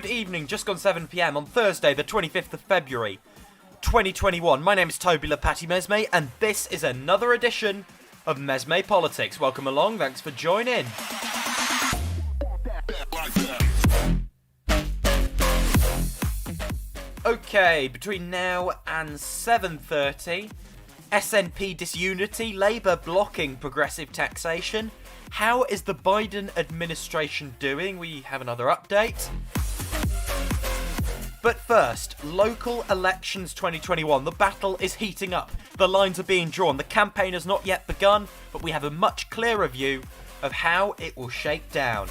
Good evening, just gone 7pm on Thursday, the 25th of February, 2021. My name is Toby Lepatty Mesme, and this is another edition of MesmePolitics. Welcome along, thanks for joining. Okay, between now and 7:30, SNP disunity, Labour blocking progressive taxation. How is the Biden administration doing? We have another update. But first, local elections 2021. The battle is heating up. The lines are being drawn. The campaign has not yet begun, but we have a much clearer view of how it will shake down.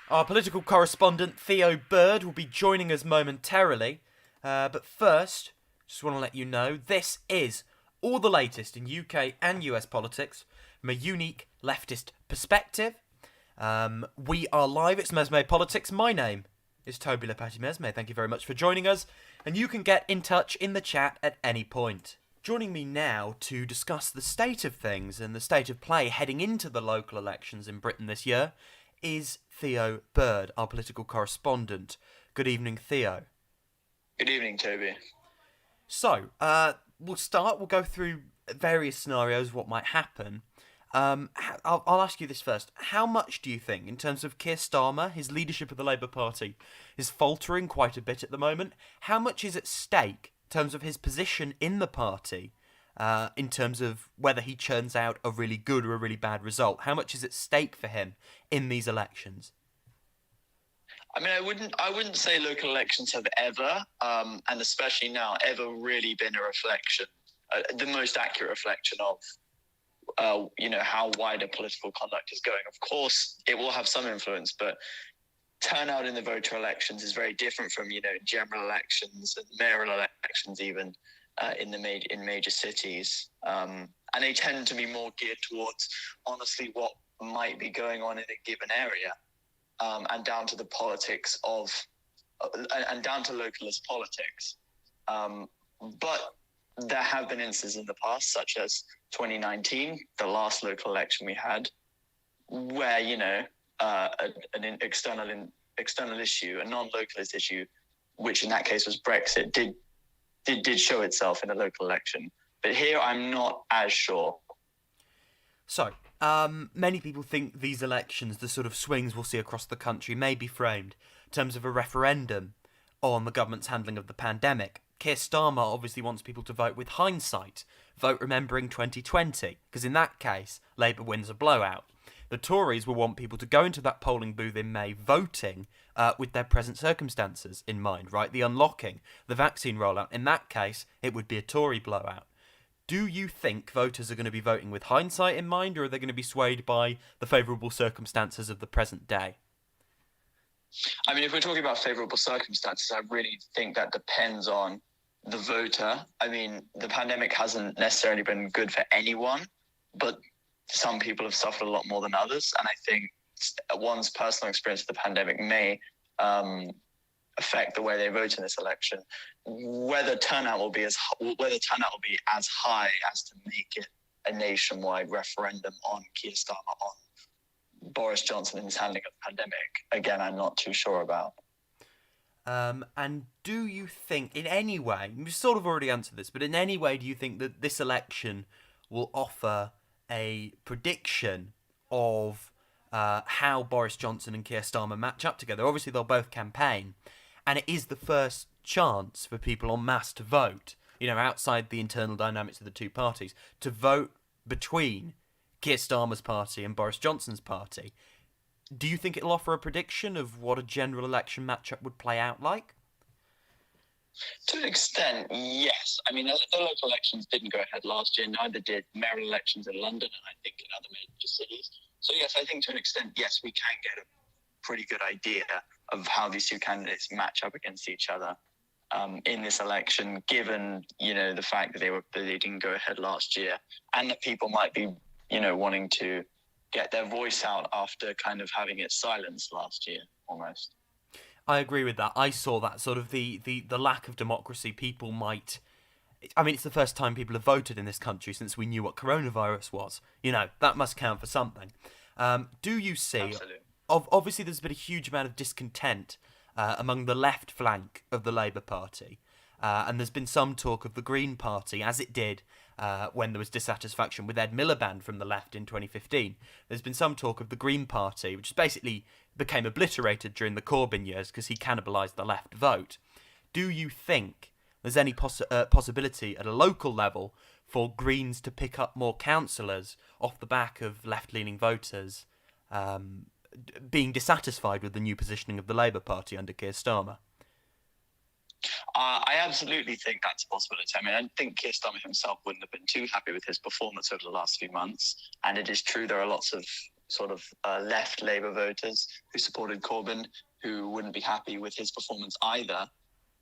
Our political correspondent Theo Bird will be joining us momentarily. But first, just want to let you know, this is all the latest in UK and US politics from a unique leftist perspective. We are live, it's MesmePolitics. My name is Toby Lepatty Mesme. Thank you very much for joining us, and you can get in touch in the chat at any point. Joining me now to discuss the state of things and the state of play heading into the local elections in Britain this year is Theo Bird, our political correspondent. Good evening, Theo. Good evening, Toby. So, we'll go through various scenarios, what might happen. I'll ask you this first. How much do you think, in terms of Keir Starmer, his leadership of the Labour Party is faltering quite a bit at the moment? How much is at stake in terms of his position in the party, in terms of whether he churns out a really good or a really bad result? How much is at stake for him in these elections? I mean, I wouldn't say local elections have ever, and especially now, ever really been a reflection, the most accurate reflection of, how wider political conduct is going. Of course, it will have some influence, but turnout in the voter elections is very different from, general elections and mayoral elections, even in major cities. And they tend to be more geared towards, honestly, what might be going on in a given area. And down to the politics and down to localist politics. But there have been instances in the past, such as 2019, the last local election we had, where, an external issue, a non-localist issue, which in that case was Brexit, did show itself in a local election. But here I'm not as sure. So, many people think these elections, the sort of swings we'll see across the country, may be framed in terms of a referendum on the government's handling of the pandemic. Keir Starmer obviously wants people to vote with hindsight, vote remembering 2020, because in that case, Labour wins a blowout. The Tories will want people to go into that polling booth in May voting with their present circumstances in mind, right? The unlocking, the vaccine rollout. In that case, it would be a Tory blowout. Do you think voters are going to be voting with hindsight in mind, or are they going to be swayed by the favourable circumstances of the present day? I mean, if we're talking about favourable circumstances, I really think that depends on the voter. I mean, the pandemic hasn't necessarily been good for anyone, but some people have suffered a lot more than others. And I think one's personal experience of the pandemic may affect the way they vote in this election. Whether turnout will be as high as to make it a nationwide referendum on Keir Starmer, on Boris Johnson and his handling of the pandemic, again, I'm not too sure about. And do you think, in any way, you've sort of already answered this, but in any way do you think that this election will offer a prediction of how Boris Johnson and Keir Starmer match up together? Obviously, they'll both campaign, and it is the first chance for people en masse to vote, outside the internal dynamics of the two parties, to vote between Keir Starmer's party and Boris Johnson's party. Do you think it'll offer a prediction of what a general election matchup would play out like? To an extent, yes. I mean, the local elections didn't go ahead last year, neither did mayoral elections in London and I think in other major cities. So yes, I think to an extent, yes, we can get a pretty good idea of how these two candidates match up against each other in this election, given, the fact that they didn't go ahead last year, and that people might be, wanting to get their voice out after kind of having it silenced last year, almost. I agree with that. I saw that sort of the lack of democracy. People might I mean, it's the first time people have voted in this country since we knew what coronavirus was. That must count for something. Do you see? Absolutely. Obviously, there's been a huge amount of discontent among the left flank of the Labour Party, and there's been some talk of the Green Party, as it did when there was dissatisfaction with Ed Miliband from the left in 2015. There's been some talk of the Green Party, which basically became obliterated during the Corbyn years because he cannibalised the left vote. Do you think there's any possibility at a local level for Greens to pick up more councillors off the back of left-leaning voters being dissatisfied with the new positioning of the Labour Party under Keir Starmer? I absolutely think that's a possibility. I mean, I think Keir Starmer himself wouldn't have been too happy with his performance over the last few months. And it is true there are lots of sort of left Labour voters who supported Corbyn who wouldn't be happy with his performance either,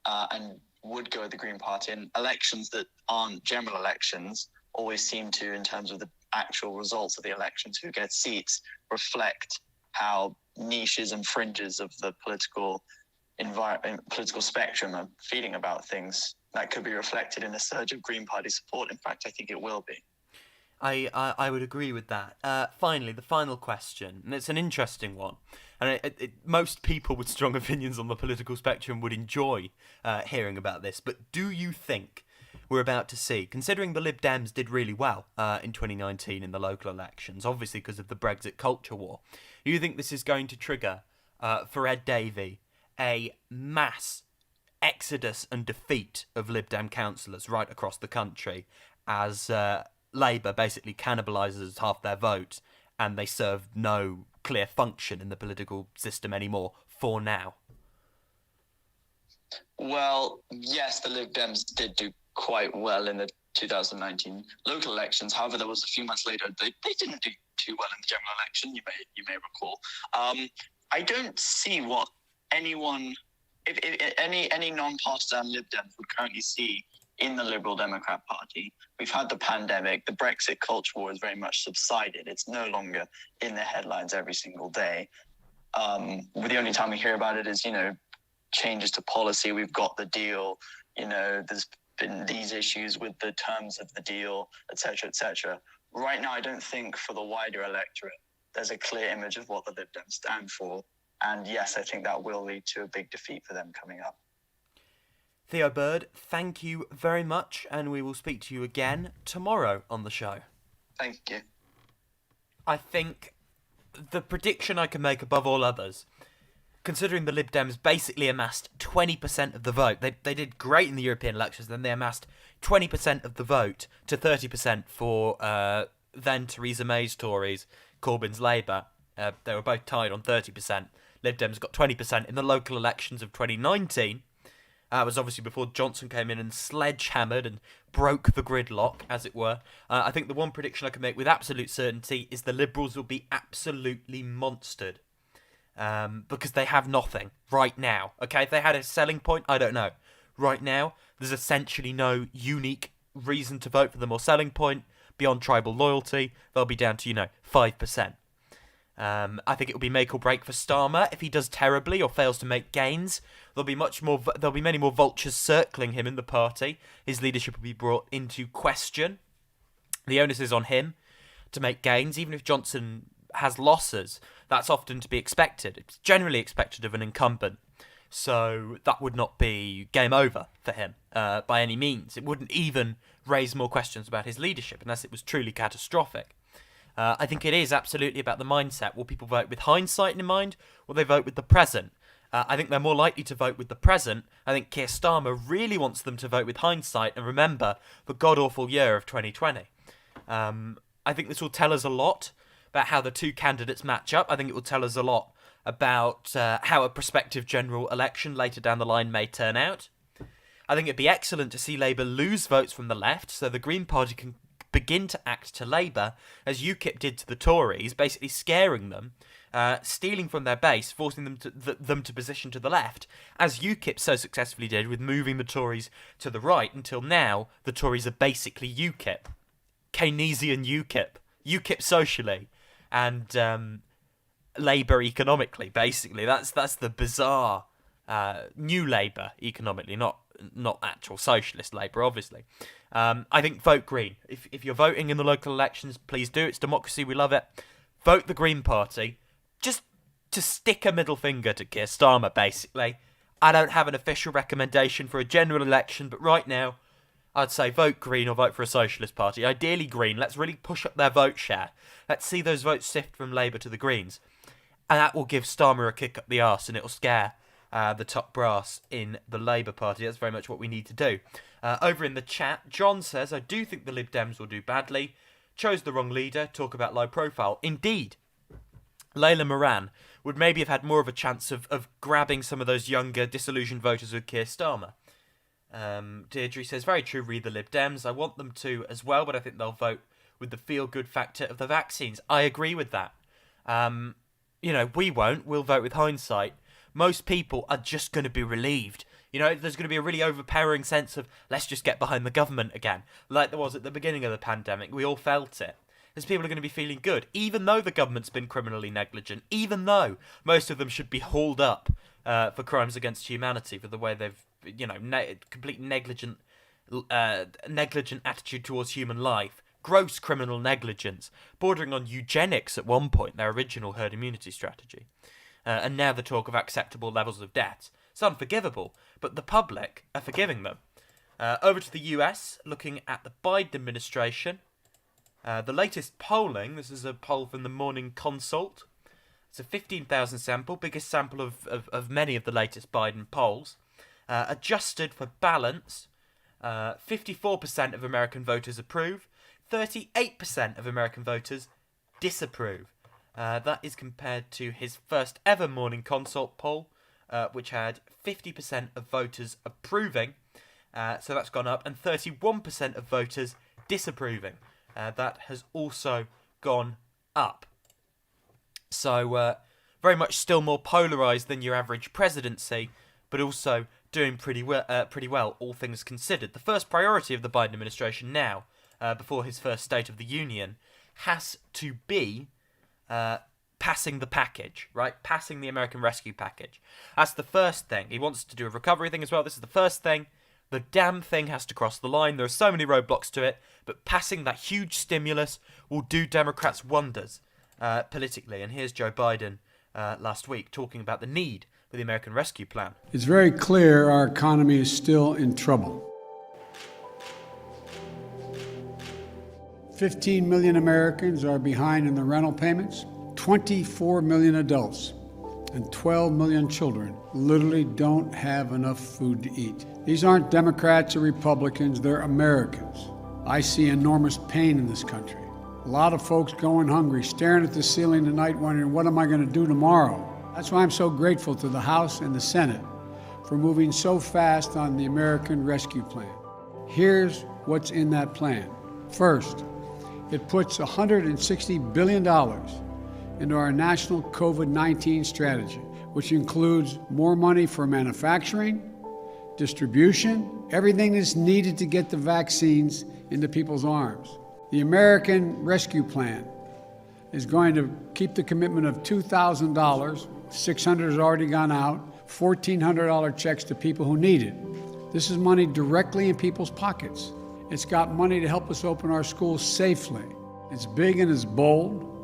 and would go with the Green Party. And elections that aren't general elections always seem to, in terms of the actual results of the elections, who gets seats, reflect how niches and fringes of the political spectrum are feeling about things. That could be reflected in a surge of Green Party support. In fact, I think it will be. I would agree with that. Finally, the final question, and it's an interesting one, and most people with strong opinions on the political spectrum would enjoy hearing about this, but do you think we're about to see, considering the Lib Dems did really well in 2019 in the local elections, obviously because of the Brexit culture war, do you think this is going to trigger, for Ed Davey, a mass exodus and defeat of Lib Dem councillors right across the country as Labour basically cannibalises half their vote and they serve no clear function in the political system anymore for now? Well, yes, the Lib Dems did do quite well in the 2019 local elections. However, there was a few months later they didn't do too well in the general election. You may recall. I don't see what anyone, if any non-partisan Lib Dems would currently see in the Liberal Democrat Party. We've had the pandemic. The Brexit culture war has very much subsided. It's no longer in the headlines every single day. The only time we hear about it is, changes to policy. We've got the deal. There's been these issues with the terms of the deal, etc., etc. Right now, I don't think for the wider electorate, there's a clear image of what the Lib Dems stand for. And yes, I think that will lead to a big defeat for them coming up. Theo Bird, thank you very much, and we will speak to you again tomorrow on the show. Thank you. I think the prediction I can make above all others, considering the Lib Dems basically amassed 20% of the vote, they did great in the European elections, then they amassed 20% of the vote to 30% for then Theresa May's Tories, Corbyn's Labour. They were both tied on 30%. Lib Dems got 20% in the local elections of 2019. It was obviously before Johnson came in and sledgehammered and broke the gridlock, as it were. I think the one prediction I can make with absolute certainty is the Liberals will be absolutely monstered. Because they have nothing right now. Okay, if they had a selling point, I don't know. Right now, there's essentially no unique reason to vote for them or selling point beyond tribal loyalty. They'll be down to, 5%. I think it will be make or break for Starmer. If he does terribly or fails to make gains, there'll be many more vultures circling him in the party. His leadership will be brought into question. The onus is on him to make gains, even if Johnson has losses. That's often to be expected. It's generally expected of an incumbent. So that would not be game over for him by any means. It wouldn't even raise more questions about his leadership unless it was truly catastrophic. I think it is absolutely about the mindset. Will people vote with hindsight in mind, or will they vote with the present? I think they're more likely to vote with the present. I think Keir Starmer really wants them to vote with hindsight and remember the god-awful year of 2020. I think this will tell us a lot about how the two candidates match up. I think it will tell us a lot about how a prospective general election later down the line may turn out. I think it'd be excellent to see Labour lose votes from the left so the Green Party can begin to act to Labour as UKIP did to the Tories, basically scaring them, stealing from their base, forcing them to position to the left, as UKIP so successfully did with moving the Tories to the right. Until now, the Tories are basically UKIP. Keynesian UKIP. UKIP socially. And Labour economically, basically. That's the bizarre new Labour economically, not not actual socialist Labour, obviously. I think vote Green. If you're voting in the local elections, please do. It's democracy. We love it. Vote the Green Party. Just to stick a middle finger to Keir Starmer, basically. I don't have an official recommendation for a general election, but right now, I'd say vote Green or vote for a socialist party. Ideally Green. Let's really push up their vote share. Let's see those votes sift from Labour to the Greens. And that will give Starmer a kick up the arse, and it'll scare the top brass in the Labour Party. That's very much what we need to do. Over in the chat, John says, I do think the Lib Dems will do badly. Chose the wrong leader. Talk about low profile. Indeed. Layla Moran would maybe have had more of a chance of grabbing some of those younger, disillusioned voters with Keir Starmer. Deirdre says, very true, read the Lib Dems. I want them to as well, but I think they'll vote with the feel-good factor of the vaccines. I agree with that. We won't. We'll vote with hindsight. Most people are just going to be relieved. There's going to be a really overpowering sense of, let's just get behind the government again. Like there was at the beginning of the pandemic. We all felt it. As people are going to be feeling good, even though the government's been criminally negligent, even though most of them should be hauled up for crimes against humanity for the way they've, complete negligent attitude towards human life, gross criminal negligence, bordering on eugenics at one point, their original herd immunity strategy, and now the talk of acceptable levels of debt. It's unforgivable, but the public are forgiving them. Over to the US, looking at the Biden administration. The latest polling, this is a poll from the Morning Consult. It's a 15,000 sample, biggest sample of many of the latest Biden polls. Adjusted for balance, 54% of American voters approve, 38% of American voters disapprove. That is compared to his first ever Morning Consult poll, which had 50% of voters approving. So that's gone up, and 31% of voters disapproving. That has also gone up. So very much still more polarised than your average presidency, but also doing pretty well, all things considered. The first priority of the Biden administration now, before his first State of the Union, has to be passing the package, right? Passing the American Rescue Package. That's the first thing. He wants to do a recovery thing as well. This is the first thing. The damn thing has to cross the line. There are so many roadblocks to it, but passing that huge stimulus will do Democrats wonders politically. And here's Joe Biden last week talking about the need for the American Rescue Plan. It's very clear our economy is still in trouble. 15 million Americans are behind in the rental payments. 24 million adults and 12 million children literally don't have enough food to eat. These aren't Democrats or Republicans, they're Americans. I see enormous pain in this country. A lot of folks going hungry, staring at the ceiling tonight wondering, what am I going to do tomorrow? That's why I'm so grateful to the House and the Senate for moving so fast on the American Rescue Plan. Here's what's in that plan. First, it puts $160 billion into our national COVID-19 strategy, which includes more money for manufacturing, distribution, everything that's needed to get the vaccines into people's arms. The American Rescue Plan is going to keep the commitment of $2,000, $600 has already gone out, $1,400 checks to people who need it. This is money directly in people's pockets. It's got money to help us open our schools safely. It's big and it's bold,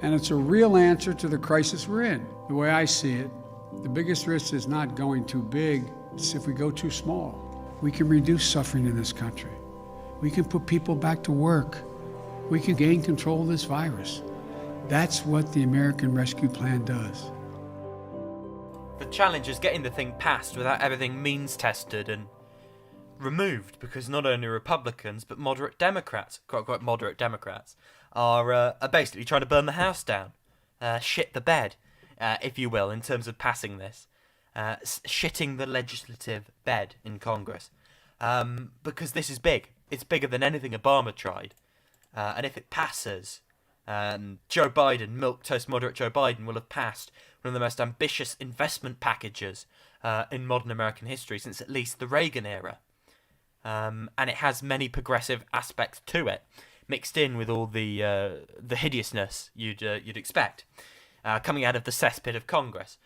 and it's a real answer to the crisis we're in. The way I see it, the biggest risk is not going too big, it's if we go too small. We can reduce suffering in this country. We can put people back to work. We can gain control of this virus. That's what the American Rescue Plan does. The challenge is getting the thing passed without everything means tested and removed, because not only Republicans but moderate Democrats, quote-unquote moderate Democrats, are basically trying to burn the house down, shit the bed, if you will, in terms of passing this, shitting the legislative bed in Congress, because this is big. It's bigger than anything Obama tried, and if it passes, Joe Biden, milquetoast moderate Joe Biden, will have passed one of the most ambitious investment packages in modern American history since at least the Reagan era. And it has many progressive aspects to it, mixed in with all the hideousness you'd expect coming out of the cesspit of Congress.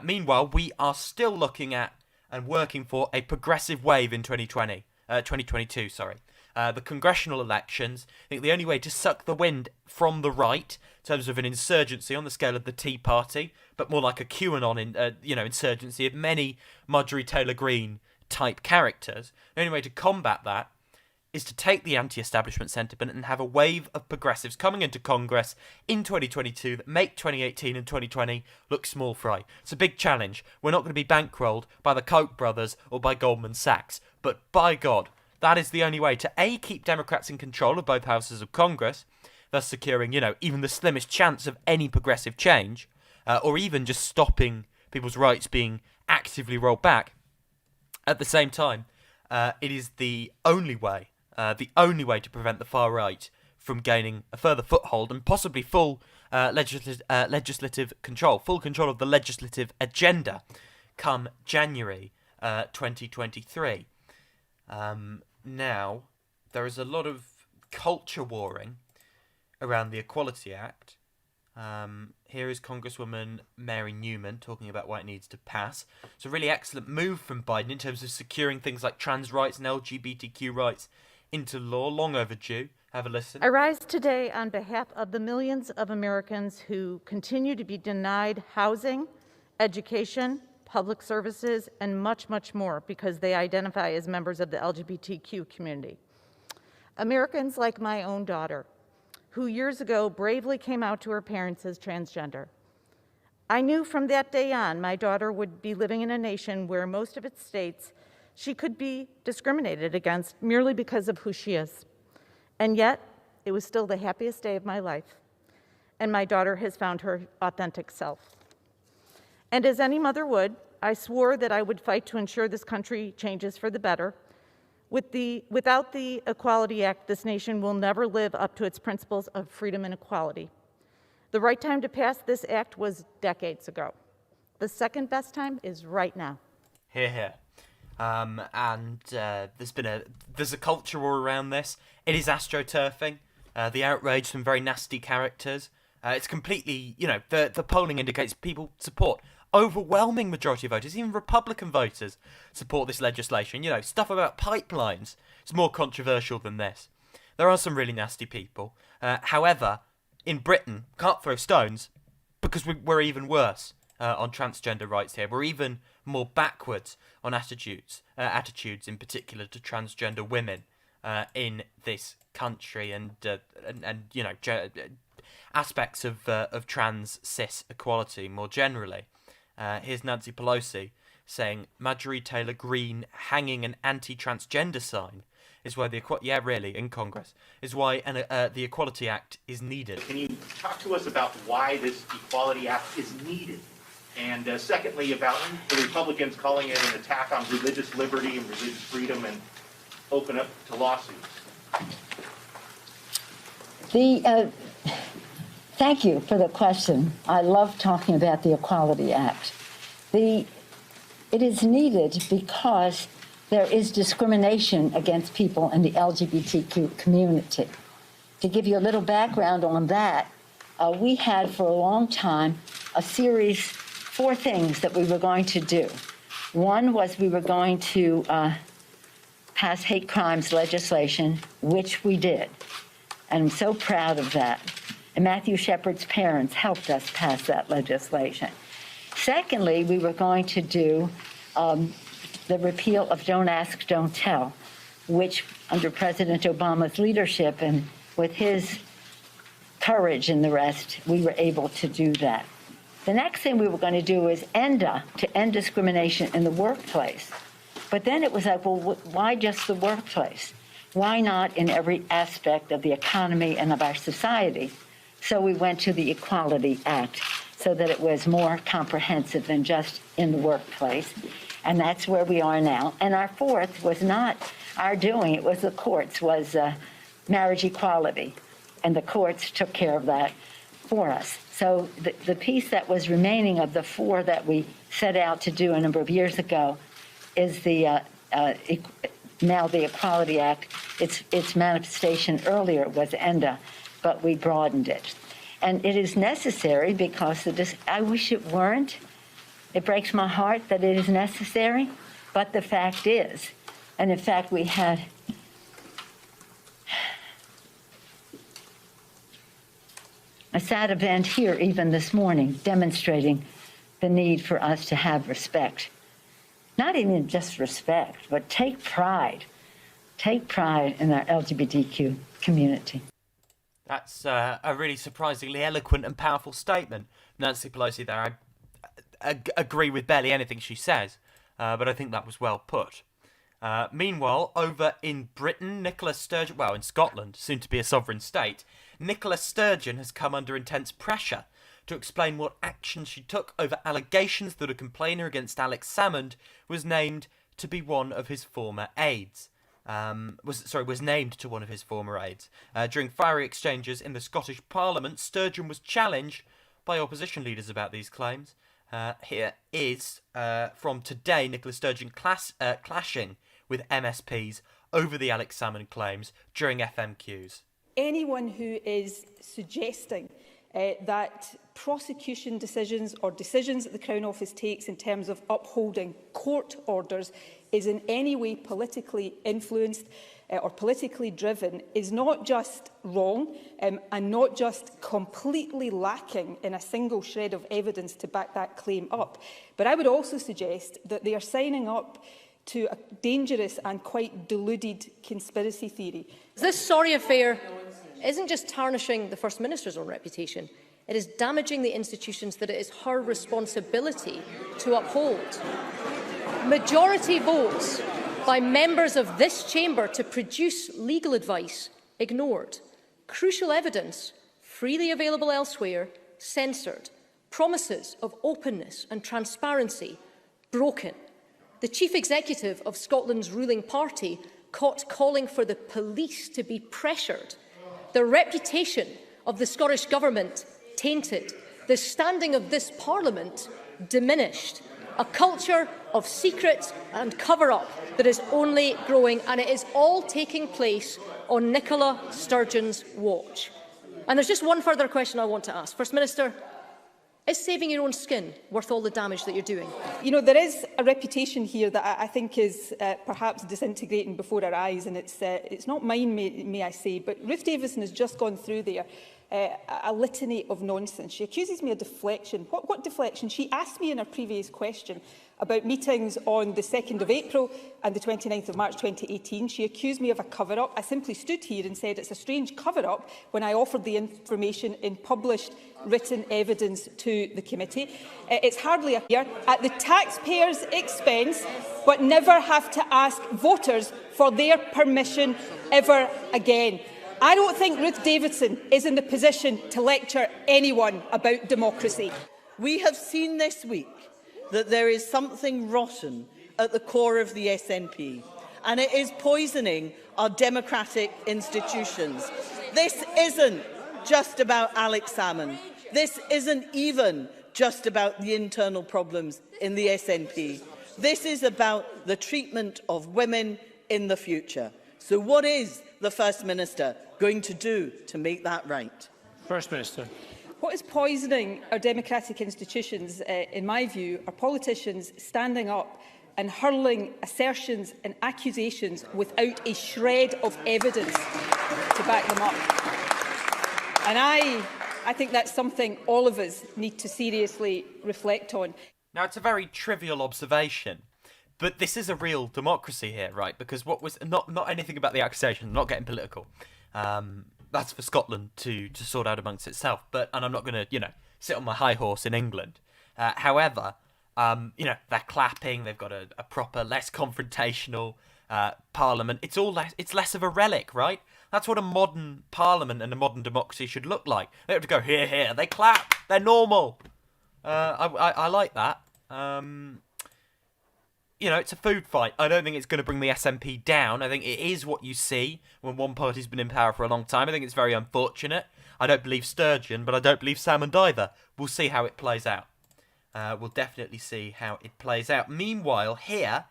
Meanwhile, we are still looking at and working for a progressive wave in 2022. The congressional elections, I think the only way to suck the wind from the right, in terms of an insurgency on the scale of the Tea Party, but more like a QAnon insurgency of many Marjorie Taylor Greene type characters, the only way to combat that is to take the anti-establishment sentiment and have a wave of progressives coming into Congress in 2022 that make 2018 and 2020 look small fry. It's a big challenge. We're not going to be bankrolled by the Koch brothers or by Goldman Sachs. But by God, that is the only way to A, keep Democrats in control of both houses of Congress, thus securing, even the slimmest chance of any progressive change, or even just stopping people's rights being actively rolled back. At the same time, it is the only way to prevent the far right from gaining a further foothold and possibly full legislative control, full control of the legislative agenda come January 2023. Now, there is a lot of culture warring around the Equality Act. Here is Congresswoman Mary Newman talking about why it needs to pass. It's a really excellent move from Biden in terms of securing things like trans rights and LGBTQ rights into law, long overdue. Have a listen. I rise today on behalf of the millions of Americans who continue to be denied housing, education, public services, and much, much more because they identify as members of the LGBTQ community. Americans like my own daughter, who years ago bravely came out to her parents as transgender. I knew from that day on my daughter would be living in a nation where most of its states she could be discriminated against merely because of who she is. And yet, it was still the happiest day of my life, and my daughter has found her authentic self. And as any mother would, I swore that I would fight to ensure this country changes for the better. Without the Equality Act, this nation will never live up to its principles of freedom and equality. The right time to pass this act was decades ago. The second best time is right now. Hear, hear. There's a culture war around this. It is astroturfing. The outrage, some very nasty characters. It's completely, the polling indicates people support. Overwhelming majority of voters, even Republican voters, support this legislation. Stuff about pipelines is more controversial than this. There are some really nasty people. However, in Britain, can't throw stones because we're even worse on transgender rights here. We're even more backwards on attitudes in particular to transgender women in this country, and aspects of trans cis equality more generally. Here's Nancy Pelosi saying Marjorie Taylor Greene hanging an anti-transgender sign is why in Congress is why the Equality Act is needed. Can you talk to us about why this Equality Act is needed? And secondly, about the Republicans calling it an attack on religious liberty and religious freedom and open up to lawsuits. Thank you for the question. I love talking about the Equality Act. It is needed because there is discrimination against people in the LGBTQ community. To give you a little background on that, we had for a long time a series, 4 things that we were going to do. One was we were going to pass hate crimes legislation, which we did. And I'm so proud of that. And Matthew Shepard's parents helped us pass that legislation. Secondly, we were going to do the repeal of Don't Ask, Don't Tell, which under President Obama's leadership and with his courage and the rest, we were able to do that. The next thing we were going to do is ENDA, to end discrimination in the workplace. But then it was like, well, why just the workplace? Why not in every aspect of the economy and of our society? So we went to the Equality Act so that it was more comprehensive than just in the workplace. And that's where we are now. And our fourth was not our doing, it was the courts, was marriage equality. And the courts took care of that for us. So the piece that was remaining of the 4 that we set out to do a number of years ago is the now the Equality Act. Its manifestation earlier was ENDA, but we broadened it. And it is necessary because I wish it weren't. It breaks my heart that it is necessary, But the fact is, and in fact we had a sad event here even this morning demonstrating the need for us to have respect. Not even just respect, but take pride. Take pride in our LGBTQ community. That's a really surprisingly eloquent and powerful statement. Nancy Pelosi there, I agree with barely anything she says, but I think that was well put. Meanwhile, over in Britain, Nicola Sturgeon, well, in Scotland, soon to be a sovereign state, Nicola Sturgeon has come under intense pressure to explain what action she took over allegations that a complainer against Alex Salmond was named to be one of his former aides. Was named to one of his former aides. During fiery exchanges in the Scottish Parliament, Sturgeon was challenged by opposition leaders about these claims. Here is, from today, Nicola Sturgeon clashing with MSPs over the Alex Salmond claims during FMQs. Anyone who is suggesting that prosecution decisions or decisions that the Crown Office takes in terms of upholding court orders is in any way politically influenced or politically driven is not just wrong and not just completely lacking in a single shred of evidence to back that claim up. But I would also suggest that they are signing up to a dangerous and quite deluded conspiracy theory. This sorry affair isn't just tarnishing the First Minister's own reputation, it is damaging the institutions that it is her responsibility to uphold. Majority votes by members of this chamber to produce legal advice ignored. Crucial evidence, freely available elsewhere, censored. Promises of openness and transparency broken. The Chief Executive of Scotland's ruling party caught calling for the police to be pressured. The reputation of the Scottish Government tainted. The standing of this Parliament diminished. A culture of secret and cover-up that is only growing, and it is all taking place on Nicola Sturgeon's watch. And there's just one further question I want to ask. First Minister, is saving your own skin worth all the damage that you're doing? You know, there is a reputation here that I think is perhaps disintegrating before our eyes, and it's not mine, may I say, but Ruth Davidson has just gone through there a litany of nonsense. She accuses me of deflection. What deflection? She asked me in her previous question about meetings on the 2nd of April and the 29th of March 2018. She accused me of a cover-up. I simply stood here and said it's a strange cover-up when I offered the information in published written evidence to the committee. It's hardly a year at the taxpayers' expense, but never have to ask voters for their permission ever again. I don't think Ruth Davidson is in the position to lecture anyone about democracy. We have seen this week that there is something rotten at the core of the SNP, and it is poisoning our democratic institutions. This isn't just about Alex Salmond. This isn't even just about the internal problems in the SNP. This is about the treatment of women in the future. So what is the First Minister going to do to make that right? First Minister. What is poisoning our democratic institutions, in my view, are politicians standing up and hurling assertions and accusations without a shred of evidence to back them up. And I think that's something all of us need to seriously reflect on. Now, it's a very trivial observation, but this is a real democracy here, right? Because what was not anything about the accusation, not getting political. That's for Scotland to sort out amongst itself. And I'm not going to, sit on my high horse in England. However, they're clapping. They've got a proper, less confrontational parliament. It's less of a relic, right? That's what a modern parliament and a modern democracy should look like. They don't have to go here, here. They clap. They're normal. I like that. It's a food fight. I don't think it's going to bring the SNP down. I think it is what you see when one party's been in power for a long time. I think it's very unfortunate. I don't believe Sturgeon, but I don't believe Salmond either. We'll see how it plays out. We'll definitely see how it plays out. Meanwhile, here,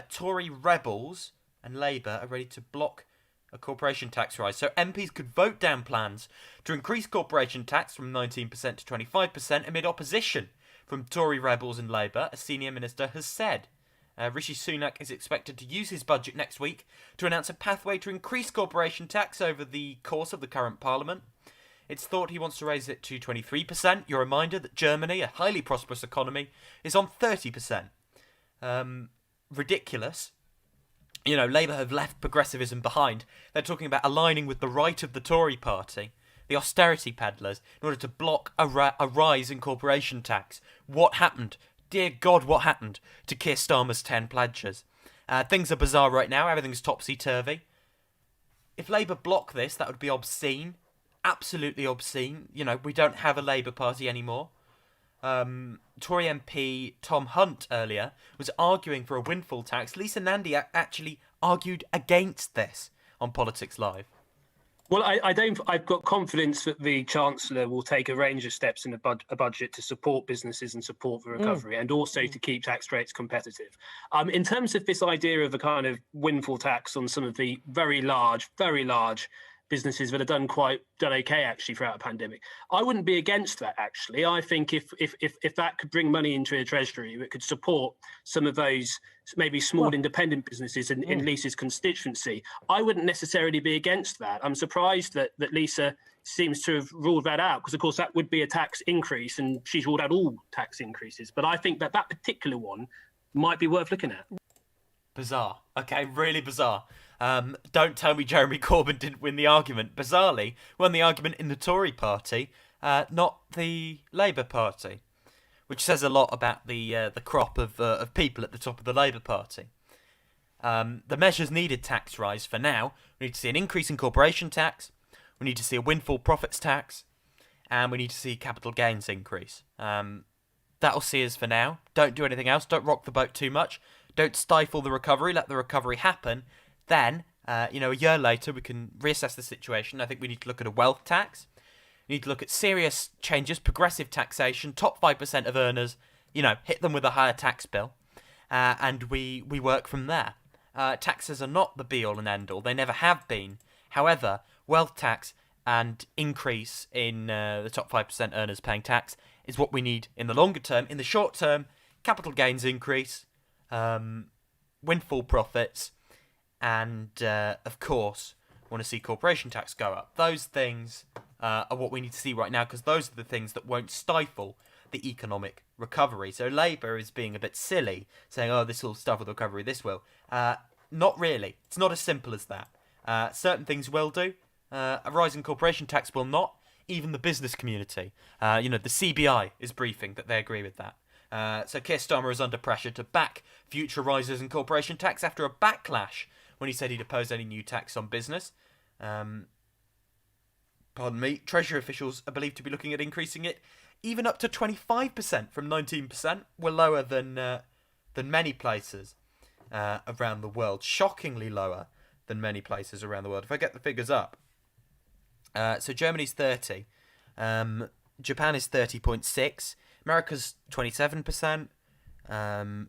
Tory rebels and Labour are ready to block a corporation tax rise. So MPs could vote down plans to increase corporation tax from 19% to 25% amid opposition from Tory rebels and Labour, a senior minister has said. Rishi Sunak is expected to use his budget next week to announce a pathway to increase corporation tax over the course of the current parliament. It's thought he wants to raise it to 23%. Your reminder that Germany, a highly prosperous economy, is on 30%. Ridiculous. You know, Labour have left progressivism behind. They're talking about aligning with the right of the Tory party, the austerity peddlers, in order to block a rise in corporation tax. What happened? Dear God, what happened to Keir Starmer's 10 pledges? Things are bizarre right now. Everything's topsy-turvy. If Labour block this, that would be obscene. Absolutely obscene. You know, we don't have a Labour Party anymore. Tory MP Tom Hunt earlier was arguing for a windfall tax. Lisa Nandy actually argued against this on Politics Live. Well, I've got confidence that the Chancellor will take a range of steps in a budget to support businesses and support the recovery, and also to keep tax rates competitive. In terms of this idea of a kind of windfall tax on some of the very large businesses that have done okay actually throughout a pandemic, I wouldn't be against that actually. I think if that could bring money into a treasury, it could support some of those maybe small independent businesses in Lisa's constituency, I wouldn't necessarily be against that. I'm surprised that Lisa seems to have ruled that out, because of course that would be a tax increase, and she's ruled out all tax increases. But I think that particular one might be worth looking at. Bizarre. Okay, really bizarre. Don't tell me Jeremy Corbyn didn't win the argument. Bizarrely, won the argument in the Tory party, not the Labour Party, which says a lot about the crop of people at the top of the Labour Party. The measures needed tax rise for now. We need to see an increase in corporation tax. We need to see a windfall profits tax, and we need to see capital gains increase. That'll see us for now. Don't do anything else. Don't rock the boat too much. Don't stifle the recovery. Let the recovery happen. Then, a year later, we can reassess the situation. I think we need to look at a wealth tax. We need to look at serious changes, progressive taxation, top 5% of earners, hit them with a higher tax bill. And we work from there. Taxes are not the be-all and end-all. They never have been. However, wealth tax and increase in the top 5% earners paying tax is what we need in the longer term. In the short term, capital gains increase, windfall profits, and, of course, want to see corporation tax go up. Those things are what we need to see right now, because those are the things that won't stifle the economic recovery. So Labour is being a bit silly, saying, this will stifle the recovery, this will. Not really. It's not as simple as that. Certain things will do. A rise in corporation tax will not. Even the business community. The CBI is briefing that they agree with that. So Keir Starmer is under pressure to back future rises in corporation tax after a backlash when he said he'd oppose any new tax on business. Treasury officials are believed to be looking at increasing it even up to 25% from 19%. We're lower than many places around the world. Shockingly lower than many places around the world. If I get the figures up. So Germany's 30. Japan is 30.6. America's 27%.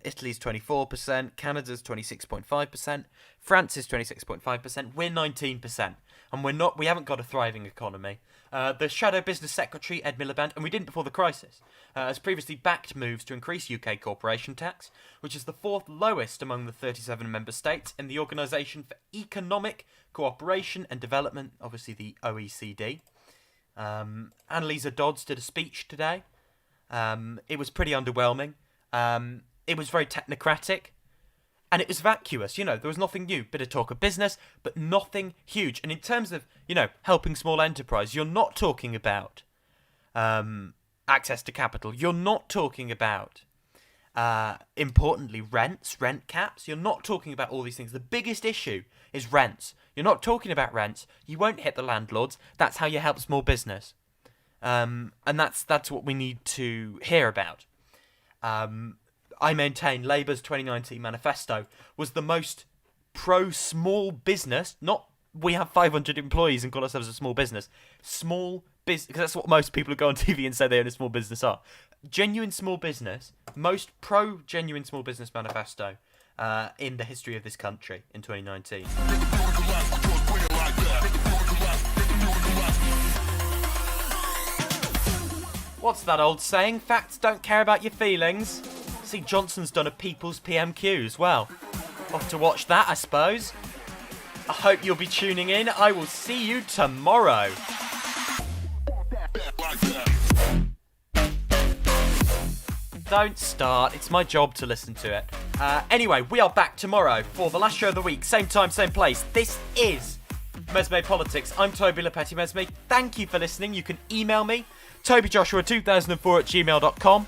Italy's 24%. Canada's 26.5%. France is 26.5%. We're 19%. And we haven't got a thriving economy. The Shadow Business Secretary, Ed Miliband, and we didn't before the crisis, has previously backed moves to increase UK corporation tax, which is the fourth lowest among the 37 member states in the Organisation for Economic Cooperation and Development, obviously the OECD. Annalisa Dodds did a speech today. It was pretty underwhelming. It was very technocratic. And it was vacuous, there was nothing new. Bit of talk of business, but nothing huge. And in terms of, helping small enterprise, you're not talking about access to capital. You're not talking about, importantly, rent caps. You're not talking about all these things. The biggest issue is rents. You're not talking about rents. You won't hit the landlords. That's how you help small business. And that's what we need to hear about. I maintain Labour's 2019 manifesto was the most pro-small business, not we have 500 employees and call ourselves a small business. Small business, because that's what most people who go on TV and say they own a small business are. Genuine small business, most pro-genuine small business manifesto in the history of this country in 2019. What's that old saying? Facts don't care about your feelings. see Johnson's done a People's PMQ as well. Off to watch that, I suppose. I hope you'll be tuning in. I will see you tomorrow. Don't start. It's my job to listen to it. Anyway, we are back tomorrow for the last show of the week. Same time, same place. This is MesmePolitics. I'm Toby Lepetti-Mesme. Thank you for listening. You can email me, tobyjoshua2004@gmail.com.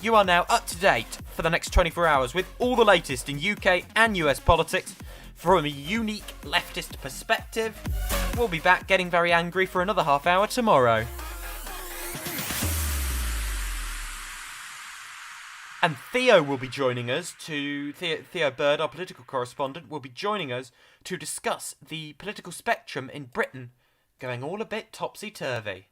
You are now up to date for the next 24 hours with all the latest in UK and US politics from a unique leftist perspective. We'll be back getting very angry for another half hour tomorrow. And Theo will be joining us Theo Bird, our political correspondent, will be joining us to discuss the political spectrum in Britain going all a bit topsy-turvy.